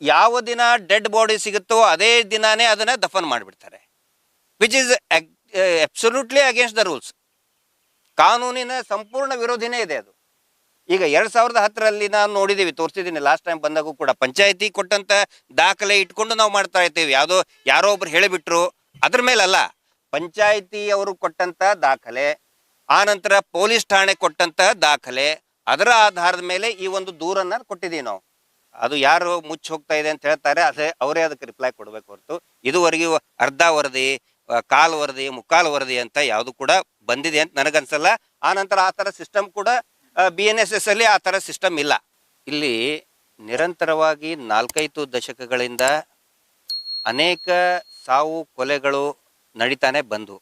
ಯಾವ ದಿನ dead body ಸಿಗುತ್ತೋ ಅದೇ ದಿನಾನೇ ಅದನ್ನ ದಫನ್ ಮಾಡಿಬಿಡ್ತಾರೆ, which is absolutely against the rules. ಕಾನೂನಿನ ಸಂಪೂರ್ಣ ವಿರೋಧಿನೇ ಇದೆ ಅದು. ಈಗ 2010ರಲ್ಲಿ ನಾವು ನೋಡಿದ್ದೀವಿ, ತೋರಿಸಿದ್ದೀನಿ ಲಾಸ್ಟ್ ಟೈಮ್ ಬಂದಾಗೂ ಕೂಡ. ಪಂಚಾಯತಿ ಕೊಟ್ಟಂತ ದಾಖಲೆ ಇಟ್ಕೊಂಡು ನಾವು ಮಾಡ್ತಾ ಇರ್ತೀವಿ. ಯಾರೋ ಒಬ್ರು ಹೇಳಿಬಿಟ್ರು ಅದ್ರ ಮೇಲಲ್ಲ, ಪಂಚಾಯತಿ ಅವರು ಕೊಟ್ಟಂತ ದಾಖಲೆ, ಆನಂತರ ಪೊಲೀಸ್ ಠಾಣೆ ಕೊಟ್ಟಂತ ದಾಖಲೆ, ಅದರ ಆಧಾರದ ಮೇಲೆ ಈ ಒಂದು ದೂರನ್ನ ಕೊಟ್ಟಿದ್ದೀವಿ ನಾವು. ಅದು ಯಾರು ಮುಚ್ಚಿ ಹೋಗ್ತಾ ಇದೆ ಅಂತ ಹೇಳ್ತಾರೆ, ಅವರೇ ಅದಕ್ಕೆ ರಿಪ್ಲೈ ಕೊಡಬೇಕು ಹೊರತು ಇದುವರೆಗೂ ಅರ್ಧ ವರದಿ, ಕಾಲು ವರದಿ, ಮುಕ್ಕಾಲು ವರದಿ ಅಂತ ಯಾವುದು ಕೂಡ ಬಂದಿದೆ ಅಂತ ನನಗನ್ಸಲ್ಲ. ಆನಂತರ ಆ ಥರ ಸಿಸ್ಟಮ್ ಕೂಡ BNSS ಅಲ್ಲಿ ಆ ಥರ ಸಿಸ್ಟಮ್ ಇಲ್ಲ. ಇಲ್ಲಿ ನಿರಂತರವಾಗಿ 4-5 ದಶಕಗಳಿಂದ ಅನೇಕ ಸಾವು ಕೊಲೆಗಳು ನಡೀತಾನೆ ಬಂದು,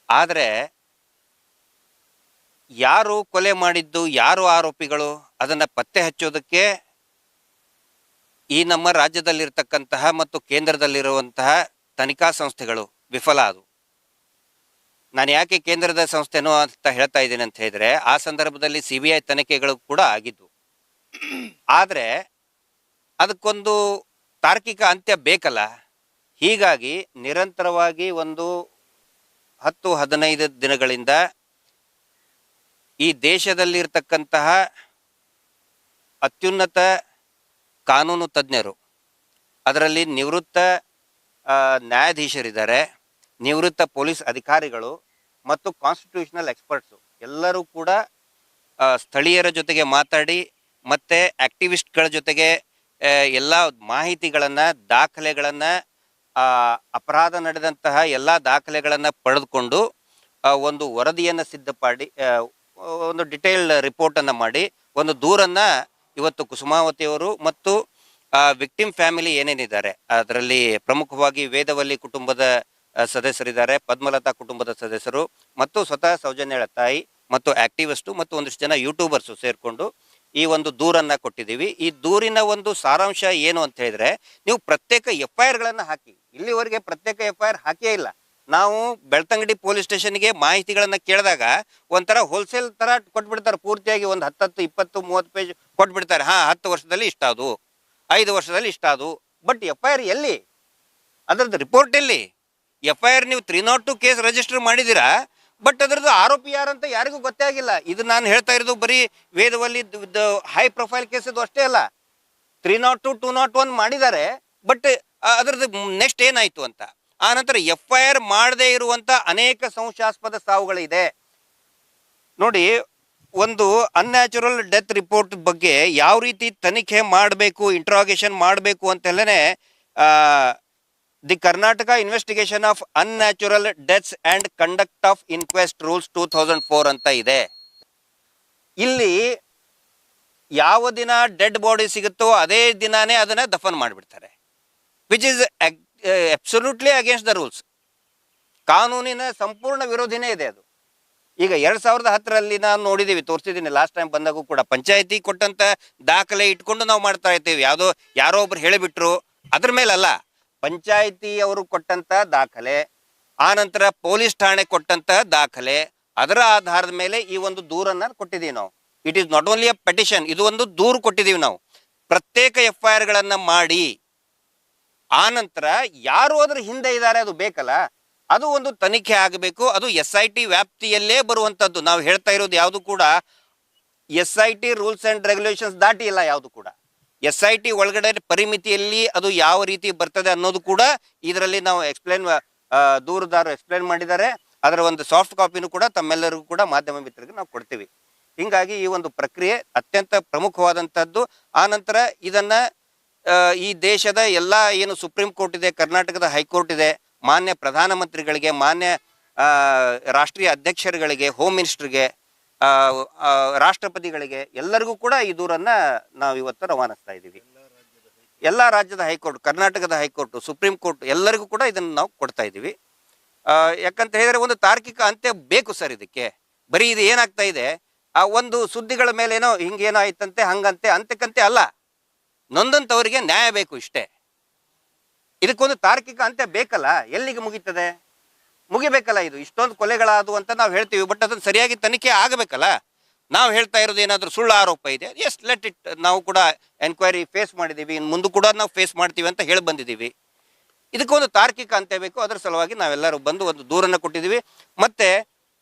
ಆದರೆ ಯಾರು ಕೊಲೆ ಮಾಡಿದ್ದು, ಯಾರು ಆರೋಪಿಗಳು, ಅದನ್ನು ಪತ್ತೆ ಹಚ್ಚೋದಕ್ಕೆ ಈ ನಮ್ಮ ರಾಜ್ಯದಲ್ಲಿರ್ತಕ್ಕಂತಹ ಮತ್ತು ಕೇಂದ್ರದಲ್ಲಿರುವಂತಹ ತನಿಖಾ ಸಂಸ್ಥೆಗಳು ವಿಫಲ ಆದವು. ನಾನು ಯಾಕೆ ಕೇಂದ್ರದ ಸಂಸ್ಥೆನೋ ಅಂತ ಹೇಳ್ತಾ ಇದ್ದೀನಿ ಅಂತ ಹೇಳಿದ್ರೆ, ಆ ಸಂದರ್ಭದಲ್ಲಿ CBI ತನಿಖೆಗಳು ಕೂಡ ಆಗಿದ್ದು. ಆದರೆ ಅದಕ್ಕೊಂದು ತಾರ್ಕಿಕ ಅಂತ್ಯ ಬೇಕಲ್ಲ. ಹೀಗಾಗಿ ನಿರಂತರವಾಗಿ ಒಂದು 10-15 ದಿನಗಳಿಂದ ಈ ದೇಶದಲ್ಲಿರ್ತಕ್ಕಂತಹ ಅತ್ಯುನ್ನತ ಕಾನೂನು ತಜ್ಞರು, ಅದರಲ್ಲಿ ನಿವೃತ್ತ ನ್ಯಾಯಾಧೀಶರಿದ್ದಾರೆ, ನಿವೃತ್ತ ಪೊಲೀಸ್ ಅಧಿಕಾರಿಗಳು ಮತ್ತು ಕಾನ್ಸ್ಟಿಟ್ಯೂಷನಲ್ ಎಕ್ಸ್ಪರ್ಟ್ಸು ಎಲ್ಲರೂ ಕೂಡ ಸ್ಥಳೀಯರ ಜೊತೆಗೆ ಮಾತಾಡಿ ಮತ್ತು ಆಕ್ಟಿವಿಸ್ಟ್ಗಳ ಜೊತೆಗೆ ಎಲ್ಲ ಮಾಹಿತಿಗಳನ್ನು, ದಾಖಲೆಗಳನ್ನು, ಅಪರಾಧ ನಡೆದಂತಹ ಎಲ್ಲ ದಾಖಲೆಗಳನ್ನು ಪಡೆದುಕೊಂಡು ಒಂದು ವರದಿಯನ್ನು ಸಿದ್ಧಪಡಿ, ಒಂದು ಡಿಟೇಲ್ಡ್ ರಿಪೋರ್ಟನ್ನು ಮಾಡಿ ಒಂದು ದೂರನ್ನು ಇವತ್ತು ಕುಸುಮಾವತಿಯವರು ಮತ್ತು ವಿಕ್ಟಿಮ್ ಫ್ಯಾಮಿಲಿ ಏನೇನಿದ್ದಾರೆ, ಅದರಲ್ಲಿ ಪ್ರಮುಖವಾಗಿ ವೇದವಲ್ಲಿ ಕುಟುಂಬದ ಸದಸ್ಯರಿದ್ದಾರೆ, ಪದ್ಮಲತಾ ಕುಟುಂಬದ ಸದಸ್ಯರು ಮತ್ತು ಸ್ವತಃ ಸೌಜನ್ಯಳ ತಾಯಿ ಮತ್ತು ಆಕ್ಟಿವಿಸ್ಟು ಮತ್ತು ಒಂದಿಷ್ಟು ಜನ ಯೂಟ್ಯೂಬರ್ಸು ಸೇರಿಕೊಂಡು ಈ ಒಂದು ದೂರನ್ನು ಕೊಟ್ಟಿದ್ದೀವಿ. ಈ ದೂರಿನ ಒಂದು ಸಾರಾಂಶ ಏನು ಅಂತ ಹೇಳಿದ್ರೆ, ನೀವು ಪ್ರತ್ಯೇಕ FIRಗಳನ್ನು ಹಾಕಿ. ಇಲ್ಲಿವರೆಗೆ ಪ್ರತ್ಯೇಕ FIR ಹಾಕೇ ಇಲ್ಲ. ನಾವು ಬೆಳ್ತಂಗಡಿ ಪೊಲೀಸ್ ಸ್ಟೇಷನ್ಗೆ ಮಾಹಿತಿಗಳನ್ನು ಕೇಳಿದಾಗ ಒಂಥರ ಹೋಲ್ಸೇಲ್ ಥರ ಕೊಟ್ಬಿಡ್ತಾರೆ, ಪೂರ್ತಿಯಾಗಿ ಒಂದು 10, 20, 30 ಪೇಜ್ ಕೊಟ್ಬಿಡ್ತಾರೆ. 10 ವರ್ಷದಲ್ಲಿ ಇಷ್ಟಾದು, 5 ವರ್ಷದಲ್ಲಿ ಇಷ್ಟಾದು. ಬಟ್ FIR ಎಲ್ಲಿ? ಅದರದ್ದು ರಿಪೋರ್ಟ್ ಎಲ್ಲಿ? FIR ನೀವು 302 ಕೇಸ್ ರಿಜಿಸ್ಟರ್ ಮಾಡಿದ್ದೀರಾ, ಬಟ್ ಅದರದ್ದು ಆರೋಪಿ ಯಾರಂತ ಯಾರಿಗೂ ಗೊತ್ತೇ ಆಗಿಲ್ಲ. ಇದು ನಾನು ಹೇಳ್ತಾ ಇರೋದು ಬರೀ ವೇದವಲ್ಲಿ ಹೈ ಪ್ರೊಫೈಲ್ ಕೇಸ್ ಇದು ಅಷ್ಟೇ ಅಲ್ಲ. 302, 201 ಮಾಡಿದ್ದಾರೆ, ಬಟ್ ಅದರದ್ದು ನೆಕ್ಸ್ಟ್ ಏನಾಯ್ತು ಅಂತ. ಆ ನಂತರ FIR ಮಾಡದೇ ಇರುವಂತ ಅನೇಕ ಸಂಶಯಾಸ್ಪದ ಸಾವುಗಳಿದೆ. ನೋಡಿ, ಒಂದು ಅನ್ಯಾಚುರಲ್ ಡೆತ್ ರಿಪೋರ್ಟ್ ಬಗ್ಗೆ ಯಾವ ರೀತಿ ತನಿಖೆ ಮಾಡಬೇಕು, ಇಂಟ್ರಾಗೇಷನ್ ಮಾಡಬೇಕು ಅಂತೆಲ್ಲೇ the Karnataka investigation of unnatural deaths and conduct of inquest rules 2004 ಅಂತ ಇದೆ. ಇಲ್ಲಿ ಯಾವ ದಿನ ಡೆಡ್ ಬಾಡಿ ಸಿಗುತ್ತೋ ಅದೇ ದಿನಾನೇ ಅದನ್ನ ದಫನ್ ಮಾಡಿಬಿಡ್ತಾರೆ, which is absolutely against the rules. ಕಾನೂನಿನ ಸಂಪೂರ್ಣ ವಿರೋಧಿನೇ ಇದೆ ಅದು. ಈಗ 2010ರಲ್ಲಿ ನಾವು ನೋಡಿದ್ದೀವಿ, ತೋರಿಸಿದ್ದೀನಿ ಲಾಸ್ಟ್ ಟೈಮ್ ಬಂದಾಗೂ ಕೂಡ. ಪಂಚಾಯತಿ ಕೊಟ್ಟಂತ ದಾಖಲೆ ಇಟ್ಕೊಂಡು ನಾವು ಮಾಡ್ತಾ ಇರ್ತೀವಿ. ಯಾರೋ ಒಬ್ರು ಹೇಳಿಬಿಟ್ರು ಅದ್ರ ಮೇಲಲ್ಲ, ಪಂಚಾಯತಿ ಅವರು ಕೊಟ್ಟಂತ ದಾಖಲೆ, ಆನಂತರ ಪೊಲೀಸ್ ಠಾಣೆ ಕೊಟ್ಟಂತ ದಾಖಲೆ, ಅದರ ಆಧಾರದ ಮೇಲೆ ಈ ಒಂದು ದೂರನ್ನ ಕೊಟ್ಟಿದ್ದೀವಿ ನಾವು. It is not only a petition, ಇದು ಒಂದು ದೂರು ಕೊಟ್ಟಿದ್ದೀವಿ ನಾವು. ಪ್ರತ್ಯೇಕ FIRಗಳನ್ನ ಮಾಡಿ ಆನಂತರ ಯಾರು ಅದ್ರ ಹಿಂದೆ ಇದ್ದಾರೆ ಅದು ಬೇಕಲ್ಲ, ಅದು ಒಂದು ತನಿಖೆ ಆಗಬೇಕು. ಅದು SIT ವ್ಯಾಪ್ತಿಯಲ್ಲೇ ಬರುವಂಥದ್ದು. ನಾವು ಹೇಳ್ತಾ ಇರೋದು ಯಾವುದು ಕೂಡ SIT ರೂಲ್ಸ್ ಅಂಡ್ ರೆಗ್ಯುಲೇಷನ್ಸ್ ದಾಟಿ ಇಲ್ಲ ಯಾವುದು ಕೂಡ. SIT ಒಳಗಡೆ ಪರಿಮಿತಿಯಲ್ಲಿ ಅದು ಯಾವ ರೀತಿ ಬರ್ತದೆ ಅನ್ನೋದು ಕೂಡ ಇದರಲ್ಲಿ ನಾವು ದೂರುದಾರರು ಎಕ್ಸ್ಪ್ಲೇನ್ ಮಾಡಿದ್ದಾರೆ. ಅದರ ಒಂದು ಸಾಫ್ಟ್ ಕಾಪಿನೂ ಕೂಡ ತಮ್ಮೆಲ್ಲರಿಗೂ ಕೂಡ ಮಾಧ್ಯಮ ಮಿತ್ರರಿಗೆ ನಾವು ಕೊಡ್ತೀವಿ. ಹಿಂಗಾಗಿ ಈ ಒಂದು ಪ್ರಕ್ರಿಯೆ ಅತ್ಯಂತ ಪ್ರಮುಖವಾದಂಥದ್ದು. ಆನಂತರ ಇದನ್ನ ಈ ದೇಶದ ಎಲ್ಲ ಏನು ಸುಪ್ರೀಂ ಕೋರ್ಟ್ ಇದೆ, ಕರ್ನಾಟಕದ ಹೈಕೋರ್ಟ್ ಇದೆ, ಮಾನ್ಯ ಪ್ರಧಾನಮಂತ್ರಿಗಳಿಗೆ, ಮಾನ್ಯ ರಾಷ್ಟ್ರೀಯ ಅಧ್ಯಕ್ಷರುಗಳಿಗೆ, ಹೋಮ್ ಮಿನಿಸ್ಟರ್ಗೆ, ರಾಷ್ಟ್ರಪತಿಗಳಿಗೆ ಎಲ್ಲರಿಗೂ ಕೂಡ ಈ ದೂರನ್ನ ನಾವು ಇವತ್ತು ರವಾನಿಸ್ತಾ ಇದ್ದೀವಿ. ಎಲ್ಲ ರಾಜ್ಯದ ಹೈಕೋರ್ಟ್, ಕರ್ನಾಟಕದ ಹೈಕೋರ್ಟ್, ಸುಪ್ರೀಂ ಕೋರ್ಟ್ ಎಲ್ಲರಿಗೂ ಕೂಡ ಇದನ್ನು ನಾವು ಕೊಡ್ತಾ ಇದ್ದೀವಿ. ಯಾಕಂತ ಹೇಳಿದ್ರೆ ಒಂದು ತಾರ್ಕಿಕ ಅಂತ್ಯ ಬೇಕು ಸರ್ ಇದಕ್ಕೆ. ಬರೀ ಇದು ಏನಾಗ್ತಾ ಇದೆ, ಆ ಒಂದು ಸುದ್ದಿಗಳ ಮೇಲೆ ಏನೋ ಹಿಂಗೇನೋ ಆಯ್ತಂತೆ ಹಂಗಂತೆ ಅಂತಕ್ಕಂತೆ ಅಲ್ಲ, ನೊಂದಂಥವರಿಗೆ ನ್ಯಾಯ ಬೇಕು ಇಷ್ಟೇ. ಇದಕ್ಕೊಂದು ತಾರ್ಕಿಕ ಅಂತ್ಯ ಬೇಕಲ್ಲ. ಎಲ್ಲಿಗೆ ಮುಗೀತದೆ? ಮುಗಿಬೇಕಲ್ಲ. ಇದು ಇಷ್ಟೊಂದು ಕೊಲೆಗಳಾದವು ಅಂತ ನಾವು ಹೇಳ್ತೀವಿ, ಬಟ್ ಅದನ್ನು ಸರಿಯಾಗಿ ತನಿಖೆ ಆಗಬೇಕಲ್ಲ. ನಾವು ಹೇಳ್ತಾ ಇರೋದು ಏನಾದರೂ ಸುಳ್ಳು ಆರೋಪ ಇದೆ, ಎಸ್ ಲೆಟ್ ಇಟ್, ನಾವು ಕೂಡ ಎನ್ಕ್ವೈರಿ ಫೇಸ್ ಮಾಡಿದ್ದೀವಿ, ಇನ್ನು ಮುಂದೆ ಕೂಡ ನಾವು ಫೇಸ್ ಮಾಡ್ತೀವಿ ಅಂತ ಹೇಳಿ ಬಂದಿದ್ದೀವಿ. ಇದಕ್ಕೊಂದು ತಾರ್ಕಿಕ ಅಂತ್ಯ ಬೇಕು. ಅದರ ಸಲುವಾಗಿ ನಾವೆಲ್ಲರೂ ಬಂದು ಒಂದು ದೂರನ್ನು ಕೊಟ್ಟಿದ್ದೀವಿ. ಮತ್ತು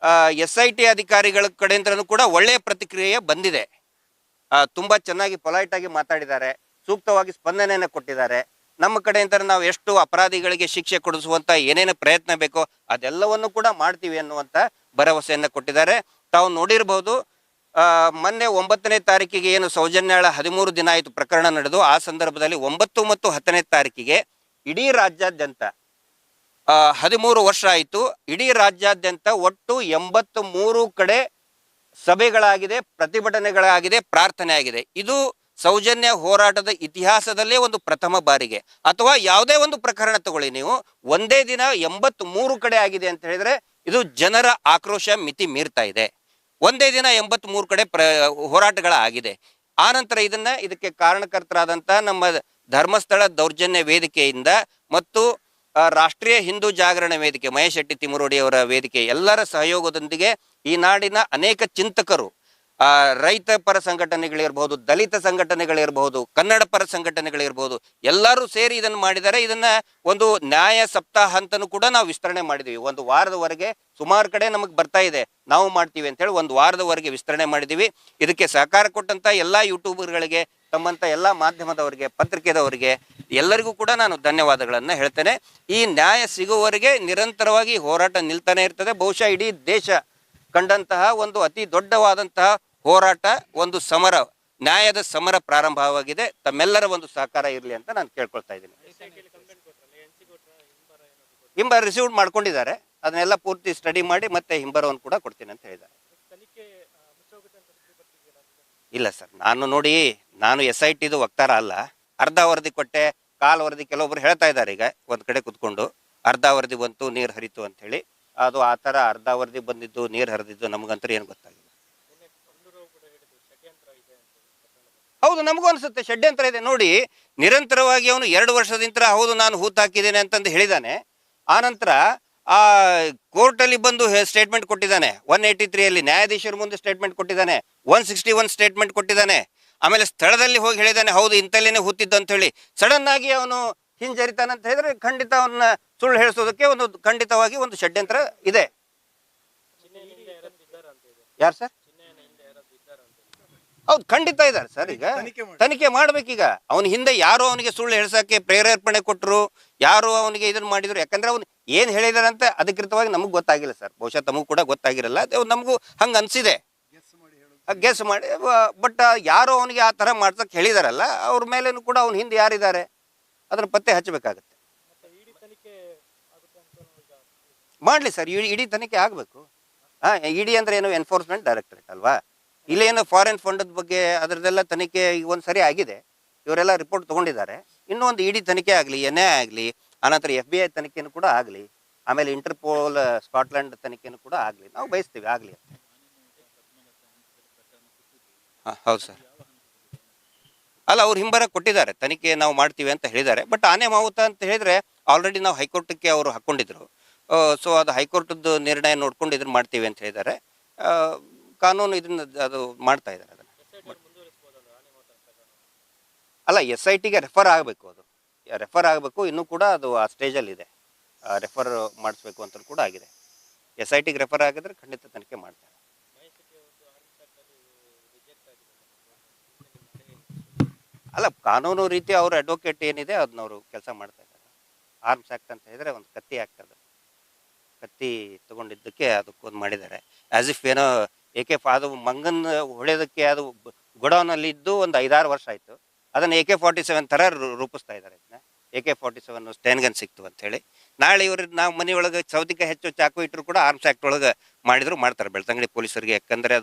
SIT ಅಧಿಕಾರಿಗಳ ಕಡೆಯಿಂದಲೂ ಕೂಡ ಒಳ್ಳೆಯ ಪ್ರತಿಕ್ರಿಯೆ ಬಂದಿದೆ. ತುಂಬ ಚೆನ್ನಾಗಿ ಪೊಲೈಟಾಗಿ ಮಾತಾಡಿದ್ದಾರೆ, ಸೂಕ್ತವಾಗಿ ಸ್ಪಂದನೆಯನ್ನು ಕೊಟ್ಟಿದ್ದಾರೆ. ನಮ್ಮ ಕಡೆಯಿಂದ ನಾವು ಎಷ್ಟು ಅಪರಾಧಿಗಳಿಗೆ ಶಿಕ್ಷೆ ಕೊಡಿಸುವಂಥ ಏನೇನು ಪ್ರಯತ್ನ ಬೇಕೋ ಅದೆಲ್ಲವನ್ನು ಕೂಡ ಮಾಡ್ತೀವಿ ಅನ್ನುವಂಥ ಭರವಸೆಯನ್ನು ಕೊಟ್ಟಿದ್ದಾರೆ. ತಾವು ನೋಡಿರ್ಬೋದು, ಮೊನ್ನೆ 9ನೇ ತಾರೀಕಿಗೆ ಏನು ಸೌಜನ್ಯಾಳ 13 ದಿನ ಆಯಿತು ಪ್ರಕರಣ ನಡೆದು, ಆ ಸಂದರ್ಭದಲ್ಲಿ 9 ಮತ್ತು 10ನೇ ತಾರೀಕಿಗೆ ಇಡೀ ರಾಜ್ಯಾದ್ಯಂತ 13 ವರ್ಷ ಆಯಿತು. ಇಡೀ ರಾಜ್ಯಾದ್ಯಂತ ಒಟ್ಟು 83 ಕಡೆ ಸಭೆಗಳಾಗಿದೆ, ಪ್ರತಿಭಟನೆಗಳಾಗಿದೆ, ಪ್ರಾರ್ಥನೆ ಆಗಿದೆ. ಇದು ಸೌಜನ್ಯ ಹೋರಾಟದ ಇತಿಹಾಸದಲ್ಲೇ ಒಂದು ಪ್ರಥಮ ಬಾರಿಗೆ. ಅಥವಾ ಯಾವುದೇ ಒಂದು ಪ್ರಕರಣ ತಗೊಳ್ಳಿ ನೀವು, ಒಂದೇ ದಿನ 83 ಕಡೆ ಆಗಿದೆ ಅಂತ ಹೇಳಿದ್ರೆ ಇದು ಜನರ ಆಕ್ರೋಶ ಮಿತಿ ಮೀರ್ತಾ ಇದೆ. ಒಂದೇ ದಿನ 83 ಕಡೆ ಹೋರಾಟಗಳಾಗಿದೆ. ಆನಂತರ ಇದಕ್ಕೆ ಕಾರಣಕರ್ತರಾದಂಥ ನಮ್ಮ ಧರ್ಮಸ್ಥಳ ದೌರ್ಜನ್ಯ ವೇದಿಕೆಯಿಂದ ಮತ್ತು ರಾಷ್ಟ್ರೀಯ ಹಿಂದೂ ಜಾಗರಣ ವೇದಿಕೆ, ಮಹೇಶ್ ಶೆಟ್ಟಿ ತಿಮುರೋಡಿ ಅವರ ವೇದಿಕೆ, ಎಲ್ಲರ ಸಹಯೋಗದೊಂದಿಗೆ ಈ ನಾಡಿನ ಅನೇಕ ಚಿಂತಕರು, ರೈತ ಪರ ಸಂಘಟನೆಗಳಿರ್ಬಹುದು, ದಲಿತ ಸಂಘಟನೆಗಳಿರ್ಬಹುದು, ಕನ್ನಡ ಪರ ಸಂಘಟನೆಗಳಿರ್ಬಹುದು, ಎಲ್ಲರೂ ಸೇರಿ ಇದನ್ನು ಮಾಡಿದ್ದಾರೆ. ಇದನ್ನ ಒಂದು ನ್ಯಾಯ ಸಪ್ತಾಹ ಅಂತನೂ ಕೂಡ ನಾವು ವಿಸ್ತರಣೆ ಮಾಡಿದ್ದೀವಿ. ಒಂದು ವಾರದವರೆಗೆ ಸುಮಾರು ಕಡೆ ನಮಗೆ ಬರ್ತಾ ಇದೆ, ನಾವು ಮಾಡ್ತೀವಿ ಅಂತ ಹೇಳಿ ಒಂದು ವಾರದವರೆಗೆ ವಿಸ್ತರಣೆ ಮಾಡಿದ್ದೀವಿ. ಇದಕ್ಕೆ ಸಹಕಾರ ಕೊಟ್ಟಂತ ಎಲ್ಲ ಯೂಟ್ಯೂಬರ್ಗಳಿಗೆ, ತಮ್ಮಂತ ಎಲ್ಲ ಮಾಧ್ಯಮದವರಿಗೆ, ಪತ್ರಿಕೆದವರಿಗೆ ಎಲ್ಲರಿಗೂ ಕೂಡ ನಾನು ಧನ್ಯವಾದಗಳನ್ನು ಹೇಳ್ತೇನೆ. ಈ ನ್ಯಾಯ ಸಿಗುವವರೆಗೆ ನಿರಂತರವಾಗಿ ಹೋರಾಟ ನಿಲ್ತಾನೆ ಇರ್ತದೆ. ಬಹುಶಃ ಇಡೀ ದೇಶ ಕಂಡಂತಹ ಒಂದು ಅತಿ ದೊಡ್ಡವಾದಂತಹ ಹೋರಾಟ, ಒಂದು ಸಮರ, ನ್ಯಾಯದ ಸಮರ ಪ್ರಾರಂಭವಾಗಿದೆ. ತಮ್ಮೆಲ್ಲರ ಒಂದು ಸಹಕಾರ ಇರಲಿ ಅಂತ ನಾನು ಕೇಳ್ಕೊಳ್ತಾ ಇದ್ದೀನಿ. ಹಿಂಬರ ರಿಸೀವ್ ಮಾಡ್ಕೊಂಡಿದ್ದಾರೆ, ಅದನ್ನೆಲ್ಲ ಪೂರ್ತಿ ಸ್ಟಡಿ ಮಾಡಿ ಮತ್ತೆ ಹಿಂಬರವನ್ನು ಕೂಡ ಕೊಡ್ತೀನಿ ಅಂತ ಹೇಳಿದ್ದಾರೆ. ಇಲ್ಲ ಸರ್, ನಾನು SITದು ವಕ್ತಾರ ಅಲ್ಲ. ಅರ್ಧ ವರದಿ ಕೊಟ್ಟೆ, ಕಾಲ್ ವರದಿ ಕೆಲವೊಬ್ರು ಹೇಳ್ತಾ ಇದ್ದಾರೆ. ಈಗ ಒಂದ್ ಕಡೆ ಕುತ್ಕೊಂಡು ಅರ್ಧ ವರದಿ ಬಂತು, ನೀರು ಹರಿತು ಅಂತ ಹೇಳಿ, ಅದು ಆ ಥರ ಅರ್ಧ ವರದಿ ಬಂದಿದ್ದು, ನೀರು ಹರಿದಿದ್ದು ನಮಗಂತೂ ಏನು ಗೊತ್ತಾಗಿಲ್ಲ. ಹೌದು, ನಮಗೂ ಅನಿಸುತ್ತೆ ಷಡ್ಯಂತ್ರ ಇದೆ. ನೋಡಿ, ನಿರಂತರವಾಗಿ ಅವನು 2 ವರ್ಷದಿಂದ ಹೌದು ನಾನು ಹೂತು ಹಾಕಿದ್ದೇನೆ ಅಂತಂದು ಹೇಳಿದ್ದಾನೆ. ಆನಂತರ ಆ ಕೋರ್ಟಲ್ಲಿ ಬಂದು ಸ್ಟೇಟ್ಮೆಂಟ್ ಕೊಟ್ಟಿದ್ದಾನೆ. 183 ನ್ಯಾಯಾಧೀಶರ ಮುಂದೆ ಸ್ಟೇಟ್ಮೆಂಟ್ ಕೊಟ್ಟಿದ್ದಾನೆ. 161 ಸ್ಟೇಟ್ಮೆಂಟ್ ಕೊಟ್ಟಿದ್ದಾನೆ. ಆಮೇಲೆ ಸ್ಥಳದಲ್ಲಿ ಹೋಗಿ ಹೇಳಿದ್ದಾನೆ, ಹೌದು ಇಂತಲ್ಲೇನೆ ಹೂತಿದ್ದು ಅಂತ ಹೇಳಿ. ಸಡನ್ ಆಗಿ ಅವನು ಹಿಂಜರಿತಾನಂತ ಹೇಳಿದ್ರೆ ಖಂಡಿತ ಅವನ್ನ ಸುಳ್ಳು ಹೇಳಿಸೋದಕ್ಕೆ ಖಂಡಿತವಾಗಿ ಒಂದು ಷಡ್ಯಂತ್ರ ಇದೆ. ಯಾರು ಸರ್? ಹೌದು, ಖಂಡಿತ ಇದ್ದಾರೆ ಸರ್. ಈಗ ತನಿಖೆ ಮಾಡ್ಬೇಕೀಗ. ಅವನ ಹಿಂದೆ ಯಾರು ಅವನಿಗೆ ಸುಳ್ಳು ಹೇಳ್ಸಕ್ಕೆ ಪ್ರೇರೇಪಣೆ ಕೊಟ್ಟರು, ಯಾರು ಅವನಿಗೆ ಇದನ್ನ ಮಾಡಿದ್ರು. ಯಾಕಂದ್ರೆ ಅವ್ನು ಏನ್ ಹೇಳಿದಾರಂತ ಅಧಿಕೃತವಾಗಿ ನಮಗ್ ಗೊತ್ತಾಗಿಲ್ಲ ಸರ್. ಬಹುಶಃ ತಮಗೂ ಕೂಡ ಗೊತ್ತಾಗಿರಲ್ಲ, ನಮಗೂ ಹಂಗ ಅನ್ಸಿದೆ, ಗೆಸ್ ಮಾಡಿ. ಬಟ್ ಯಾರು ಅವನಿಗೆ ಆ ತರ ಮಾಡ್ಸಕ್ ಹೇಳಿದಾರಲ್ಲ, ಅವ್ರ ಮೇಲೇನು ಕೂಡ ಅವ್ನ ಹಿಂದೆ ಯಾರಿದ್ದಾರೆ ಅದನ್ನ ಪತ್ತೆ ಹಚ್ಚಬೇಕಾಗತ್ತೆ. ಮಾಡ್ಲಿ ಸರ್, ಇಡೀ ತನಿಖೆ ಆಗ್ಬೇಕು. ಇಡಿ ಅಂದ್ರೆ ಏನು, ಎನ್ಫೋರ್ಸ್ಮೆಂಟ್ ಡೈರೆಕ್ಟರೇಟ್ ಅಲ್ವಾ? ಇಲ್ಲೇನು ಫಾರಿನ್ ಫಂಡ್ ಬಗ್ಗೆ ಅದರದೆಲ್ಲ ತನಿಖೆ ಈಗ ಒಂದ್ಸರಿ ಆಗಿದೆ, ಇವರೆಲ್ಲ ರಿಪೋರ್ಟ್ ತಗೊಂಡಿದ್ದಾರೆ. ಇನ್ನೂ ಒಂದು ಇಡಿ ತನಿಖೆ ಆಗಲಿ, NIA ಆಗಲಿ, ಆನಂತರ FBI ತನಿಖೆನೂ ಕೂಡ ಆಗಲಿ, ಆಮೇಲೆ ಇಂಟರ್ಪೋಲ್ ಸ್ಕಾಟ್ಲೆಂಡ್ ತನಿಖೆನೂ ಕೂಡ ಆಗಲಿ, ನಾವು ಬಯಸ್ತೀವಿ ಆಗಲಿ ಅಂತ. ಹೌದು ಸರ್. ಅಲ್ಲ, ಅವ್ರು ಹಿಂಬರ ಕೊಟ್ಟಿದ್ದಾರೆ, ತನಿಖೆ ನಾವು ಮಾಡ್ತೀವಿ ಅಂತ ಹೇಳಿದ್ದಾರೆ. ಬಟ್ ಆನೆ ಮಾವುತ ಅಂತ ಹೇಳಿದ್ರೆ ಆಲ್ರೆಡಿ ನಾವು ಹೈಕೋರ್ಟ್ಗೆ ಅವರು ಹಾಕ್ಕೊಂಡಿದ್ರು. ಸೊ ಅದು ಹೈಕೋರ್ಟ್ದು ನಿರ್ಣಯ ನೋಡ್ಕೊಂಡು ಇದನ್ನ ಮಾಡ್ತೀವಿ ಅಂತ ಹೇಳಿದ್ದಾರೆ. ಕಾನೂನು ಇದನ್ನ ಅದು ಮಾಡ್ತಾ ಇದ್ದಾರೆ. ಅದನ್ನ ಅಲ್ಲ, SITಗೆ ರೆಫರ್ ಆಗಬೇಕು, ಅದು ರೆಫರ್ ಆಗಬೇಕು. ಇನ್ನೂ ಕೂಡ ಅದು ಆ ಸ್ಟೇಜಲ್ಲಿ ಇದೆ, ರೆಫರ್ ಮಾಡಿಸ್ಬೇಕು ಅಂತ ಕೂಡ ಆಗಿದೆ. SITಗೆ ರೆಫರ್ ಆಗಿದ್ರೆ ಖಂಡಿತ ತನಿಖೆ ಮಾಡ್ತಾರೆ. ಅಲ್ಲ, ಕಾನೂನು ರೀತಿ ಅವ್ರ ಅಡ್ವೊಕೇಟ್ ಏನಿದೆ ಅದನ್ನವರು ಕೆಲಸ ಮಾಡ್ತಾ ಇದ್ದಾರೆ. ಆರ್ಮ್ಸ್ ಆ್ಯಕ್ಟ್ ಅಂತ ಹೇಳಿದ್ರೆ ಒಂದು ಕತ್ತಿ ಆ್ಯಕ್ಟ್, ಅದು ಕತ್ತಿ ತಗೊಂಡಿದ್ದಕ್ಕೆ ಅದಕ್ಕೊಂದು ಮಾಡಿದ್ದಾರೆ. ಆಸ್ ಇಫ್ ಏನೋ ಅದು ಮಂಗನ್ ಹೊಡೆಯೋದಕ್ಕೆ ಅದು ಗೊಡೌನಲ್ಲಿ ಇದ್ದು ಒಂದು 5-6 ವರ್ಷ ಆಯಿತು. ಅದನ್ನು AK-47 ಥರ ರೂಪಿಸ್ತಾ ಇದ್ದಾರೆ. ಇದನ್ನ AK-47 ಸ್ಟೇನ್ ಗನ್ ಸಿಕ್ತು ಅಂತ ಹೇಳಿ. ನಾಳೆ ನಾವು ಮನೆಯೊಳಗೆ ಸೌದಿಗೆ ಹೆಚ್ಚು ಚಾಕು ಇಟ್ಟರು ಕೂಡ ಆರ್ಮ್ಸ್ ಆ್ಯಕ್ಟ್ ಒಳಗೆ ಮಾಡ್ತಾರೆ ಬೆಳ್ತಂಗಡಿ ಪೊಲೀಸರಿಗೆ. ಯಾಕಂದರೆ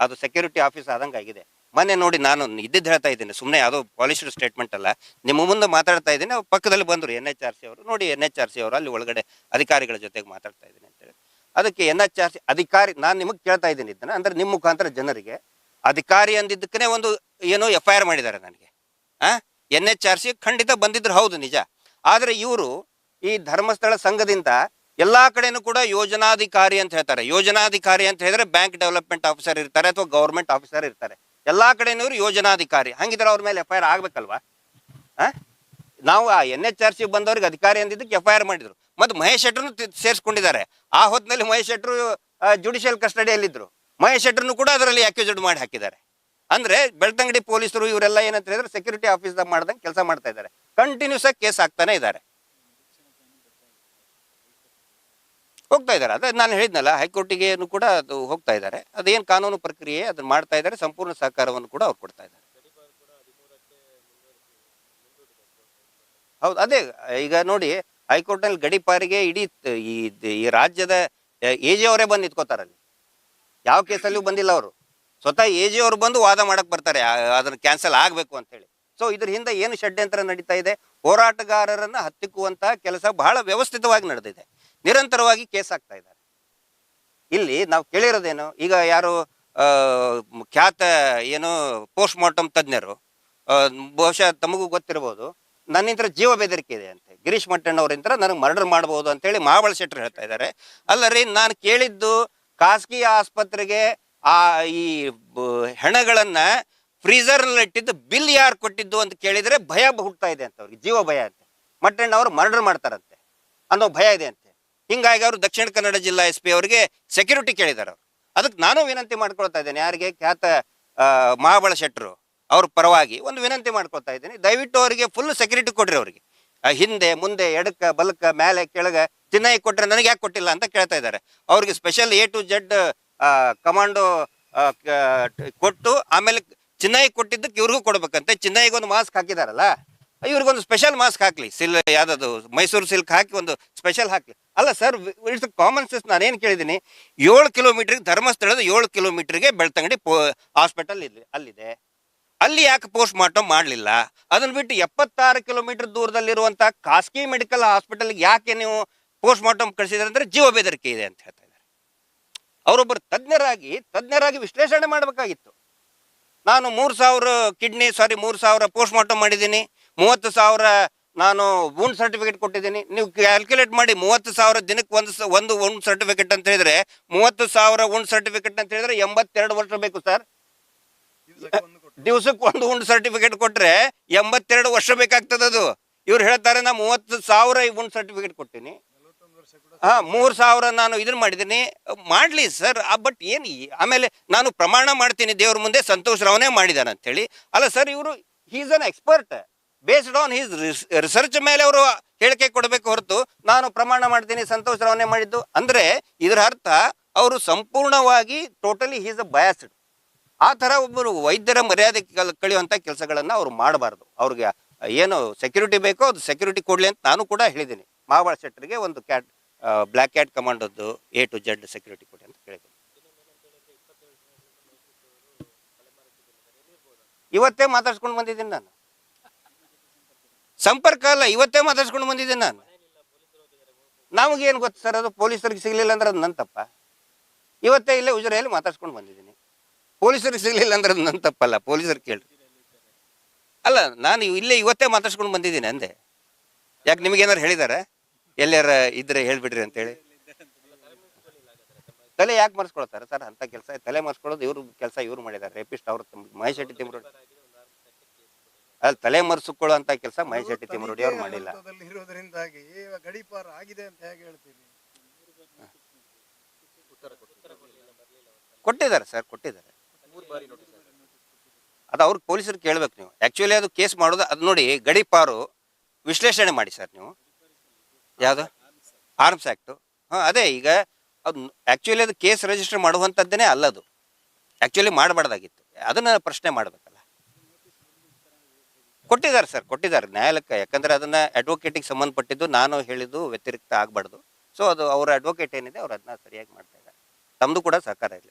ಅದು ಸೆಕ್ಯೂರಿಟಿ ಆಫೀಸ್ ಆದಂಗೆ ಆಗಿದೆ. ಮೊನ್ನೆ ನೋಡಿ, ನಾನು ಇದ್ದಿದ್ದು ಹೇಳ್ತಾ ಇದ್ದೀನಿ, ಸುಮ್ಮನೆ ಯಾವುದೋ ಪಾಲಿಶ್ಡ್ ಸ್ಟೇಟ್ಮೆಂಟ್ ಅಲ್ಲ, ನಿಮ್ಮ ಮುಂದೆ ಮಾತಾಡ್ತಾ ಇದ್ದೀನಿ. ಅವ್ರು ಪಕ್ಕದಲ್ಲಿ ಬಂದರು NHRC ಅವರು. ನೋಡಿ, NHRC ಅವರು ಅಲ್ಲಿ ಒಳಗಡೆ ಅಧಿಕಾರಿಗಳ ಜೊತೆಗೆ ಮಾತಾಡ್ತಾ ಇದ್ದೀನಿ ಅಂತೇಳಿ. ಅದಕ್ಕೆ NHRC ಅಧಿಕಾರಿ, ನಾನು ನಿಮಗೆ ಕೇಳ್ತಾ ಇದ್ದೀನಿ ಇದನ್ನ, ಅಂದರೆ ನಿಮ್ಮ ಮುಖಾಂತರ ಜನರಿಗೆ, ಅಧಿಕಾರಿ ಅಂದಿದ್ದಕ್ಕೇ ಒಂದು ಏನೋ FIR ಮಾಡಿದ್ದಾರೆ ನನಗೆ. NHRC ಖಂಡಿತ ಬಂದಿದ್ರು, ಹೌದು ನಿಜ. ಆದರೆ ಇವರು ಈ ಧರ್ಮಸ್ಥಳ ಸಂಘದಿಂದ ಎಲ್ಲಾ ಕಡೆನೂ ಕೂಡ ಯೋಜನಾಧಿಕಾರಿ ಅಂತ ಹೇಳ್ತಾರೆ. ಯೋಜನಾಧಿಕಾರಿ ಅಂತ ಹೇಳಿದ್ರೆ ಬ್ಯಾಂಕ್ ಡೆವಲಪ್ಮೆಂಟ್ ಆಫೀಸರ್ ಇರ್ತಾರೆ ಅಥವಾ ಗೌರ್ಮೆಂಟ್ ಆಫೀಸರ್ ಇರ್ತಾರೆ. ಎಲ್ಲಾ ಕಡೆನೂ ಯೋಜನಾಧಿಕಾರಿ. ಹಂಗಿದ್ರೆ ಅವ್ರ ಮೇಲೆ FIR ಆಗ್ಬೇಕಲ್ವಾ? ಆ ನಾವು ಆ NHRC ಬಂದವ್ರಿಗೆ ಅಧಿಕಾರಿ ಅಂದಿದ್ದಕ್ಕೆ FIR ಮಾಡಿದ್ರು. ಮತ್ತು ಮಹೇಶ್ ಶೆಟ್ಟರ್ನು ಸೇರಿಸ್ಕೊಂಡಿದ್ದಾರೆ. ಆ ಹೊತ್ತಿನಲ್ಲಿ ಮಹೇಶ್ ಶೆಟ್ಟರು ಜುಡಿಷಿಯಲ್ ಕಸ್ಟಡಿಯಲ್ಲಿದ್ದರು. ಮಹೇಶ್ ಶೆಟ್ಟರ್ನು ಕೂಡ ಅದರಲ್ಲಿ ಅಕ್ಯೂಸ್ಡ್ ಮಾಡಿ ಹಾಕಿದ್ದಾರೆ. ಅಂದ್ರೆ ಬೆಳ್ತಂಗಡಿ ಪೊಲೀಸರು ಇವರೆಲ್ಲ ಏನಂತ ಹೇಳಿದ್ರೆ ಸೆಕ್ಯೂರಿಟಿ ಆಫೀಸ್ದಾಗ ಮಾಡ್ದಂಗೆ ಕೆಲಸ ಮಾಡ್ತಾ ಇದ್ದಾರೆ. ಕಂಟಿನ್ಯೂಸ್ ಆಗಿ ಕೇಸ್ ಆಗ್ತಾನೆ ಇದ್ದಾರೆ, ಹೋಗ್ತಾ ಇದ್ದಾರೆ. ಅದೇ ನಾನು ಹೇಳಿದ್ನಲ್ಲ, ಹೈಕೋರ್ಟಿಗೆ ಕೂಡ ಅದು ಹೋಗ್ತಾ ಇದ್ದಾರೆ. ಅದೇನು ಕಾನೂನು ಪ್ರಕ್ರಿಯೆ ಅದನ್ನ ಮಾಡ್ತಾ ಇದ್ದಾರೆ. ಸಂಪೂರ್ಣ ಸಹಕಾರವನ್ನು ಕೂಡ ಅವ್ರು ಕೊಡ್ತಾ ಇದ್ದಾರೆ. ಹೌದು, ಅದೇ ಈಗ ನೋಡಿ, ಹೈಕೋರ್ಟ್ನಲ್ಲಿ ಗಡಿಪಾರಿಗೆ ಇಡೀ ಈ ರಾಜ್ಯದ AG ಅವರೇ ಬಂದು ನಿಂತ್ಕೋತಾರಲ್ಲಿ. ಯಾವ ಕೇಸಲ್ಲಿಯೂ ಬಂದಿಲ್ಲ ಅವರು. ಸ್ವತಃ AG ಅವರು ಬಂದು ವಾದ ಮಾಡಕ್ ಬರ್ತಾರೆ ಅದನ್ನ ಕ್ಯಾನ್ಸಲ್ ಆಗ್ಬೇಕು ಅಂತ ಹೇಳಿ. ಸೊ ಇದ್ರ ಹಿಂದೆ ಏನು ಷಡ್ಯಂತ್ರ ನಡೀತಾ ಇದೆ? ಹೋರಾಟಗಾರರನ್ನ ಹತ್ತಿಕ್ಕುವಂತಹ ಕೆಲಸ ಬಹಳ ವ್ಯವಸ್ಥಿತವಾಗಿ ನಡೆದಿದೆ. ನಿರಂತರವಾಗಿ ಕೇಸ್ ಆಗ್ತಾ ಇದ್ದಾರೆ. ಇಲ್ಲಿ ನಾವು ಕೇಳಿರೋದೇನು, ಈಗ ಯಾರು ಖ್ಯಾತ ಏನು ಪೋಸ್ಟ್ ಮಾರ್ಟಮ್ ತಜ್ಞರು, ಬಹುಶಃ ತಮಗೂ ಗೊತ್ತಿರಬಹುದು, ನನ್ನಿಂದ ಜೀವ ಬೆದರಿಕೆ ಇದೆ ಅಂತೆ. ಗಿರೀಶ್ ಮಟ್ಟಣ್ಣವ್ರಿಂತ ನನಗೆ ಮರ್ಡರ್ ಮಾಡಬಹುದು ಅಂತೇಳಿ ಮಹಾಬಳ ಶೆಟ್ಟರು ಹೇಳ್ತಾ ಇದ್ದಾರೆ. ಅಲ್ಲರಿ, ನಾನು ಕೇಳಿದ್ದು ಖಾಸಗಿ ಆಸ್ಪತ್ರೆಗೆ ಈ ಹೆಣಗಳನ್ನ ಫ್ರೀಜರ್ನಲ್ಲಿ ಇಟ್ಟಿದ್ದು ಬಿಲ್ ಯಾರು ಕೊಟ್ಟಿದ್ದು ಅಂತ ಕೇಳಿದ್ರೆ ಭಯ ಹುಟ್ಟುತ್ತಾ ಇದೆ ಅಂತ, ಅವ್ರಿಗೆ ಜೀವ ಭಯ ಅಂತೆ. ಮಟ್ಟಣ್ಣವರು ಮರ್ಡರ್ ಮಾಡ್ತಾರಂತೆ ಅನ್ನೋ ಭಯ ಇದೆ ಅಂತೆ. ಹಿಂಗಾಗಿ ಅವರು ದಕ್ಷಿಣ ಕನ್ನಡ ಜಿಲ್ಲಾ SP ಅವರಿಗೆ ಸೆಕ್ಯೂರಿಟಿ ಕೇಳಿದ್ದಾರೆ. ಅವರು ಅದಕ್ಕೆ ನಾನು ವಿನಂತಿ ಮಾಡ್ಕೊಳ್ತಾ ಇದ್ದೇನೆ, ಯಾರಿಗೆ ಖ್ಯಾತ ಮಹಾಬಳ ಶೆಟ್ಟರು ಅವ್ರ ಪರವಾಗಿ ಒಂದು ವಿನಂತಿ ಮಾಡ್ಕೊಳ್ತಾ ಇದ್ದೀನಿ, ದಯವಿಟ್ಟು ಅವರಿಗೆ ಫುಲ್ ಸೆಕ್ಯೂರಿಟಿ ಕೊಡ್ರಿ. ಅವರಿಗೆ ಹಿಂದೆ ಮುಂದೆ ಎಡಕ್ಕ ಬಲಕ್ಕ ಮೇಲೆ ಕೆಳಗೆ ಚಿನ್ನೈ ಕೊಟ್ರೆ ನನಗೆ ಯಾಕೆ ಕೊಟ್ಟಿಲ್ಲ ಅಂತ ಕೇಳ್ತಾ ಇದ್ದಾರೆ. ಅವ್ರಿಗೆ special A to Z commando ಕೊಟ್ಟು ಆಮೇಲೆ ಚಿನ್ನೈ ಕೊಟ್ಟಿದ್ದಕ್ಕೆ ಇವ್ರಿಗೂ ಕೊಡ್ಬೇಕಂತೆ. ಚಿನ್ನೈಗೊಂದು ಮಾಸ್ಕ್ ಹಾಕಿದಾರಲ್ಲ, ಇವ್ರಿಗೊಂದು ಸ್ಪೆಷಲ್ ಮಾಸ್ಕ್ ಹಾಕ್ಲಿ. ಯಾವ್ದು ಮೈಸೂರು ಸಿಲ್ಕ್ ಹಾಕಿ ಒಂದು ಸ್ಪೆಷಲ್ ಹಾಕ್ಲಿ. ಅಲ್ಲ ಸರ್, ಇಟ್ಸ್ ಕಾಮನ್ ಸೆನ್ಸ್. ನಾನೇನು ಕೇಳಿದ್ದೀನಿ, 7 ಕಿಲೋಮೀಟರ್ಗೆ ಧರ್ಮಸ್ಥಳದ 7 ಕಿಲೋಮೀಟರ್ಗೆ ಬೆಳ್ತಂಗಡಿ ಹಾಸ್ಪಿಟಲ್ ಅಲ್ಲಿದೆ. ಅಲ್ಲಿ ಯಾಕೆ ಪೋಸ್ಟ್ ಮಾರ್ಟಮ್ ಮಾಡಲಿಲ್ಲ? ಅದನ್ನ ಬಿಟ್ಟು 76 ಕಿಲೋಮೀಟರ್ ದೂರದಲ್ಲಿರುವಂತ ಖಾಸಗಿ ಮೆಡಿಕಲ್ ಹಾಸ್ಪಿಟಲ್ಗೆ ಯಾಕೆ ನೀವು ಪೋಸ್ಟ್ ಮಾರ್ಟಮ್ ಕಳಿಸಿದ್ರೆ ಅಂದ್ರೆ ಜೀವ ಬೆದರಿಕೆ ಇದೆ ಅಂತ ಹೇಳ್ತಾ ಇದ್ದಾರೆ. ಅವರೊಬ್ಬರು ತಜ್ಞರಾಗಿ ವಿಶ್ಲೇಷಣೆ ಮಾಡಬೇಕಾಗಿತ್ತು. ನಾನು 3,000 ಪೋಸ್ಟ್ ಮಾರ್ಟಮ್ ಮಾಡಿದ್ದೀನಿ, 30,000 ನಾನು ವೂಂಡ್ ಸರ್ಟಿಫಿಕೇಟ್ ಕೊಟ್ಟಿದ್ದೀನಿ. ನೀವು ಕ್ಯಾಲ್ಕುಲೇಟ್ ಮಾಡಿ, 30,000 ದಿನಕ್ಕೆ ಒಂದು ವೂಂಡ್ ಸರ್ಟಿಫಿಕೇಟ್ ಅಂತ ಹೇಳಿದ್ರೆ 30,000 ವೂಂಡ್ ಸರ್ಟಿಫಿಕೇಟ್ ಅಂತ ಹೇಳಿದ್ರೆ 82 ವರ್ಷ ಬೇಕು ಸರ್. ದಿವಸಕ್ಕೆ ಒಂದು ವೂಂಡ್ ಸರ್ಟಿಫಿಕೇಟ್ ಕೊಟ್ರೆ 82 ವರ್ಷ ಬೇಕಾಗ್ತದೆ. ಅದು ಇವ್ರು ಹೇಳ್ತಾರೆ ನಾ 30,000 ವೂಂಡ್ ಸರ್ಟಿಫಿಕೇಟ್ ಕೊಟ್ಟಿನಿ, 3,000 ನಾನು ಇದನ್ನ ಮಾಡಿದ್ದೀನಿ. ಮಾಡ್ಲಿ ಸರ್, ಬಟ್ ಏನು ಆಮೇಲೆ ನಾನು ಪ್ರಮಾಣ ಮಾಡ್ತೀನಿ ದೇವ್ರ ಮುಂದೆ ಸಂತೋಷ್ ರಾವ್ನೇ ಮಾಡಿದಾನ ಅಂತ ಹೇಳಿ. ಅಲ್ಲ ಸರ್, ಇವರು is an expert, based on his research ಮೇಲೆ ಅವರು ಹೇಳಿಕೆ ಕೊಡಬೇಕು ಹೊರತು ನಾನು ಪ್ರಮಾಣ ಮಾಡ್ತೀನಿ ಸಂತೋಷ್ ರಾವ್ನೇ ಮಾಡಿದ್ದು ಅಂದ್ರೆ ಇದರ ಅರ್ಥ ಅವರು ಸಂಪೂರ್ಣವಾಗಿ ಟೋಟಲಿ ಹೀಸ್ ಅ ಬಯಾಸ್ಡ್. ಆ ಥರ ಒಬ್ಬರು ವೈದ್ಯರ ಮರ್ಯಾದೆ ಕಳೆಯುವಂಥ ಕೆಲಸಗಳನ್ನು ಅವ್ರು ಮಾಡಬಾರ್ದು. ಅವ್ರಿಗೆ ಏನು ಸೆಕ್ಯೂರಿಟಿ ಬೇಕೋ ಅದು ಸೆಕ್ಯೂರಿಟಿ ಕೊಡಲಿ ಅಂತ ನಾನು ಕೂಡ ಹೇಳಿದ್ದೀನಿ. ಮಹಾಬಳ ಶೆಟ್ಟರಿಗೆ ಒಂದು ಬ್ಲ್ಯಾಕ್ ಕ್ಯಾಟ್ ಕಮಾಂಡೋದು A to Z ಸೆಕ್ಯೂರಿಟಿ ಕೊಡಿ ಅಂತ ಹೇಳಿದ್ದೀನಿ. ಇವತ್ತೇ ಮಾತಾಡ್ಸ್ಕೊಂಡು ಬಂದಿದ್ದೀನಿ ನಾನು. ಸಂಪರ್ಕ ಅಲ್ಲ, ಇವತ್ತೇ ಮಾತಾಡ್ಸ್ಕೊಂಡು ಬಂದಿದ್ದೀನಿ ನಾನು. ನಮಗೇನು ಗೊತ್ತು ಸರ್, ಅದು ಪೊಲೀಸರಿಗೆ ಸಿಗಲಿಲ್ಲ ಅಂದ್ರೆ ಅದು ನನ್ನ ತಪ್ಪ. ಇವತ್ತೇ ಇಲ್ಲೇ ಉಜಿರೆಯಲ್ಲಿ ಮಾತಾಡ್ಸ್ಕೊಂಡು ಬಂದಿದ್ದೀನಿ. ಪೊಲೀಸರಿಗೆ ಸಿಗಲಿಲ್ಲ ಅಂದ್ರೆ ಅದು ನನ್ನ ತಪ್ಪಲ್ಲ, ಪೊಲೀಸರು ಕೇಳ್ರಿ. ಅಲ್ಲ, ನಾನು ಇವತ್ತೇ ಮಾತಾಡ್ಸ್ಕೊಂಡು ಬಂದಿದ್ದೀನಿ ಅಂದೆ. ಯಾಕೆ ನಿಮಗೇನಾರು ಹೇಳಿದಾರ? ಎಲ್ಲಾರ ಇದ್ರೆ ಹೇಳ್ಬಿಡ್ರಿ ಅಂತೇಳಿ. ತಲೆ ಯಾಕೆ ಮರ್ಸ್ಕೊಳ್ತಾರೆ ಸರ್? ಅಂತ ಕೆಲಸ ತಲೆ ಮರ್ಸ್ಕೊಳ್ಳೋದು ಇವ್ರ ಕೆಲಸ ಇವ್ರು ಮಾಡಿದ್ದಾರೆ. ರೇಪಿಸ್ಟ್ ಅವ್ರು ಮಹೇಶ್ ಶೆಟ್ಟಿ ತಿಮ್ಮರೋಡಿ ಅಲ್ಲಿ ತಲೆ ಮರ್ಸ್ಕೊಳ್ಳೋ ಅಂತ ಕೆಲಸ ಮಹೇಶ್ ಶೆಟ್ಟಿ ತಿಮ್ಮರೋಡಿ ಅವ್ರು ಮಾಡಿಲ್ಲ. ಕೊಟ್ಟಿದ್ದಾರೆ ಸರ್, ಕೊಟ್ಟಿದ್ದಾರೆ. ಅದು ಅವ್ರಿಗೆ ಪೊಲೀಸರು ಕೇಳ್ಬೇಕು ನೀವು. ಆಕ್ಚುಲಿ ಅದು ಕೇಸ್ ಮಾಡೋದು ಅದು ನೋಡಿ, ಗಡಿಪಾರು ವಿಶ್ಲೇಷಣೆ ಮಾಡಿ ಸರ್ ನೀವು. ಯಾವುದು ಆರ್ಮ್ಸ್ ಆ್ಯಕ್ಟು? ಅದೇ ಈಗ ಅದು ಆ್ಯಕ್ಚುಲಿ ಅದು ಕೇಸ್ ರಿಜಿಸ್ಟರ್ ಮಾಡುವಂಥದ್ದೇನೆ ಅಲ್ಲದು. ಆ್ಯಕ್ಚುಲಿ ಮಾಡಬಾರ್ದಾಗಿತ್ತು. ಅದನ್ನು ಪ್ರಶ್ನೆ ಮಾಡಬೇಕಲ್ಲ. ಕೊಟ್ಟಿದ್ದಾರೆ ಸರ್, ಕೊಟ್ಟಿದ್ದಾರೆ ನ್ಯಾಯಾಲಯಕ್ಕೆ. ಯಾಕಂದರೆ ಅದನ್ನು ಅಡ್ವೊಕೇಟಿಗೆ ಸಂಬಂಧಪಟ್ಟಿದ್ದು, ನಾನು ಹೇಳಿದ್ದು ವ್ಯತಿರಿಕ್ತ ಆಗಬಾರ್ದು. ಸೊ ಅದು ಅವರ ಅಡ್ವೊಕೇಟ್ ಏನಿದೆ ಅವ್ರು ಅದನ್ನ ಸರಿಯಾಗಿ ಮಾಡ್ತಾ ಇದ್ದಾರೆ. ತಮ್ಮದು ಕೂಡ ಸಹಕಾರ ಇರಲಿ.